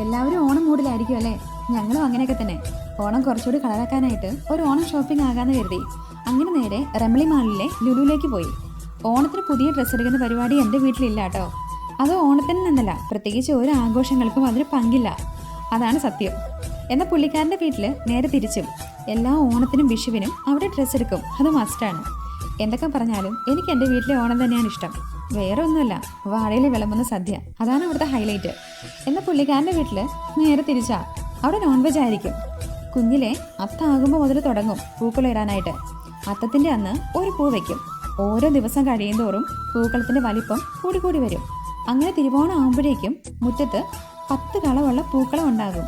എല്ലാവരും ഓണം മൂഡിലായിരിക്കും അല്ലേ? ഞങ്ങളും അങ്ങനെയൊക്കെ തന്നെ. ഓണം കുറച്ചുകൂടി കളറാക്കാനായിട്ട് ഒരു ഓണം ഷോപ്പിംഗ് ആകാമെന്ന് കരുതി. അങ്ങനെ നേരെ റെമളി മാളിലെ ലുലുവിലേക്ക് പോയി. ഓണത്തിന് പുതിയ ഡ്രസ്സ് എടുക്കുന്ന പരിപാടി എൻ്റെ വീട്ടിലില്ല കേട്ടോ. അത് ഓണത്തിന് നിന്നല്ല, പ്രത്യേകിച്ച് ഒരു ആഘോഷങ്ങൾക്കും അതിന് പങ്കില്ല. അതാണ് സത്യം. എന്നാൽ പുള്ളിക്കാരൻ്റെ വീട്ടിൽ നേരെ തിരിച്ചും. എല്ലാ ഓണത്തിനും വിഷുവിനും അവിടെ ഡ്രസ്സ് എടുക്കും, അത് മസ്റ്റാണ്. എന്തൊക്കെ പറഞ്ഞാലും എനിക്ക് എൻ്റെ വീട്ടിലെ ഓണം തന്നെയാണ് ഇഷ്ടം. വേറെ ഒന്നുമല്ല, വാഴയിൽ വിളമ്പുന്ന സദ്യ, അതാണ് അവിടുത്തെ ഹൈലൈറ്റ്. എന്നാൽ പുള്ളിക്കാരൻ്റെ വീട്ടിൽ നേരെ തിരിച്ചാ, അവിടെ നോൺ വെജ് ആയിരിക്കും. കുഞ്ഞിലെ അത്താകുമ്പോൾ മുതൽ തുടങ്ങും പൂക്കൾ ഇടാനായിട്ട്. അത്തത്തിൻ്റെ അന്ന് ഒരു പൂ വയ്ക്കും. ഓരോ ദിവസം കഴിയും തോറും പൂക്കളത്തിൻ്റെ വലിപ്പം കൂടി വരും. അങ്ങനെ തിരുവോണം ആകുമ്പോഴേക്കും മുറ്റത്ത് 10 കളമുള്ള പൂക്കളം ഉണ്ടാകും.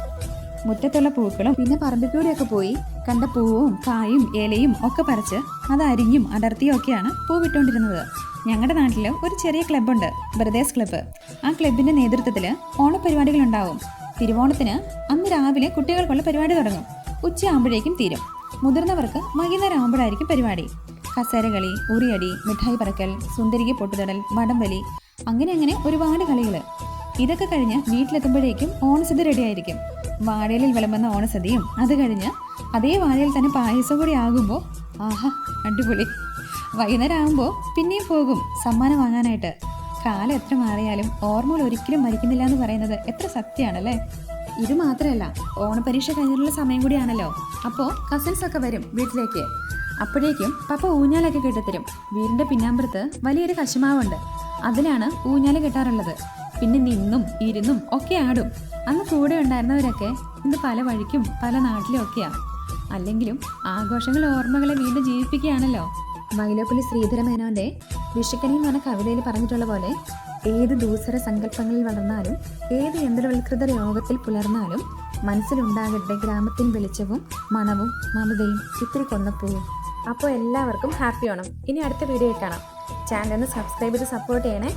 മുറ്റത്തുള്ള പൂക്കളും പിന്നെ പറമ്പിക്കൂടെയൊക്കെ പോയി കണ്ട പൂവും കായും ഇലയും ഒക്കെ പറിച്ച് അത് അരിഞ്ഞും അടർത്തിയും ഒക്കെയാണ് പൂവിട്ടുകൊണ്ടിരുന്നത്. ഞങ്ങളുടെ നാട്ടിൽ ഒരു ചെറിയ ക്ലബ്ബുണ്ട്, ബ്രദേഴ്സ് ക്ലബ്ബ്. ആ ക്ലബിൻ്റെ നേതൃത്വത്തിൽ ഓണപരിപാടികളുണ്ടാവും. തിരുവോണത്തിന് അന്ന് രാവിലെ കുട്ടികൾക്കുള്ള പരിപാടി തുടങ്ങും. ഉച്ചയാകുമ്പോഴേക്കും തീരും. മുതിർന്നവർക്ക് വൈകുന്നേരം ആകുമ്പോഴായിരിക്കും പരിപാടി. കസേരകളി, ഉറിയടി, മിഠായി പറക്കൽ, സുന്ദരിക്ക് പൊട്ടുതൊടൽ, വടംവലി, അങ്ങനെ ഒരുപാട് കളികൾ. ഇതൊക്കെ കഴിഞ്ഞ് വീട്ടിലെത്തുമ്പോഴേക്കും ഓണസദ്യ റെഡിയായിരിക്കും. വാഴയിലിൽ വിളമ്പുന്ന ഓണസദ്യയും അത് കഴിഞ്ഞ് അതേ വാഴയിൽ തന്നെ പായസം കൂടി ആകുമ്പോൾ ആഹാ, അടിപൊളി. വൈകുന്നേരം ആകുമ്പോൾ പിന്നെയും പോകും സമ്മാനം വാങ്ങാനായിട്ട്. കാലം എത്ര മാറിയാലും ഓർമ്മകൾ ഒരിക്കലും മരിക്കുന്നില്ല എന്ന് പറയുന്നത് എത്ര സത്യമാണല്ലേ? ഇത് മാത്രമല്ല, ഓണപരീക്ഷ കഴിഞ്ഞിട്ടുള്ള സമയം കൂടിയാണല്ലോ. അപ്പോൾ കസിൻസൊക്കെ വരും വീട്ടിലേക്ക്. അപ്പോഴേക്കും പപ്പ ഊഞ്ഞാലൊക്കെ കെട്ടിത്തരും. വീടിൻ്റെ പിന്നാമ്പുറത്ത് വലിയൊരു കശുമാവുണ്ട്, അതിലാണ് ഊഞ്ഞാല് കെട്ടാറുള്ളത്. പിന്നെ നിന്നും ഇരുന്നും ഒക്കെ ആടും. അന്ന് കൂടെ ഉണ്ടായിരുന്നവരൊക്കെ ഇന്ന് പല വഴിക്കും പല നാട്ടിലും ഒക്കെയാണ്. അല്ലെങ്കിലും ആഘോഷങ്ങൾ ഓർമ്മകളെ വീണ്ടും ജീവിപ്പിക്കുകയാണല്ലോ. വൈലോപ്പിള്ളി ശ്രീധരമേനോന്റെ വിഷുക്കണി എന്ന് പറഞ്ഞ കവിതയിൽ പറഞ്ഞിട്ടുള്ള പോലെ, ഏത് ദൂസര സങ്കല്പങ്ങളിൽ വളർന്നാലും ഏത് യന്ത്രവൽകൃത രോഗത്തിൽ പുലർന്നാലും മനസ്സിലുണ്ടാകട്ടെ ഗ്രാമത്തിൻ വെളിച്ചവും മണവും മമതയും ഇത്തിരി കൊന്നപ്പൂവും. അപ്പോൾ എല്ലാവർക്കും ഹാപ്പി ഓണം. ഇനി അടുത്ത വീഡിയോയിൽ കാണാം. ചാനൽ ഒന്ന് സബ്സ്ക്രൈബ് ചെയ്ത് സപ്പോർട്ട് ചെയ്യണേ.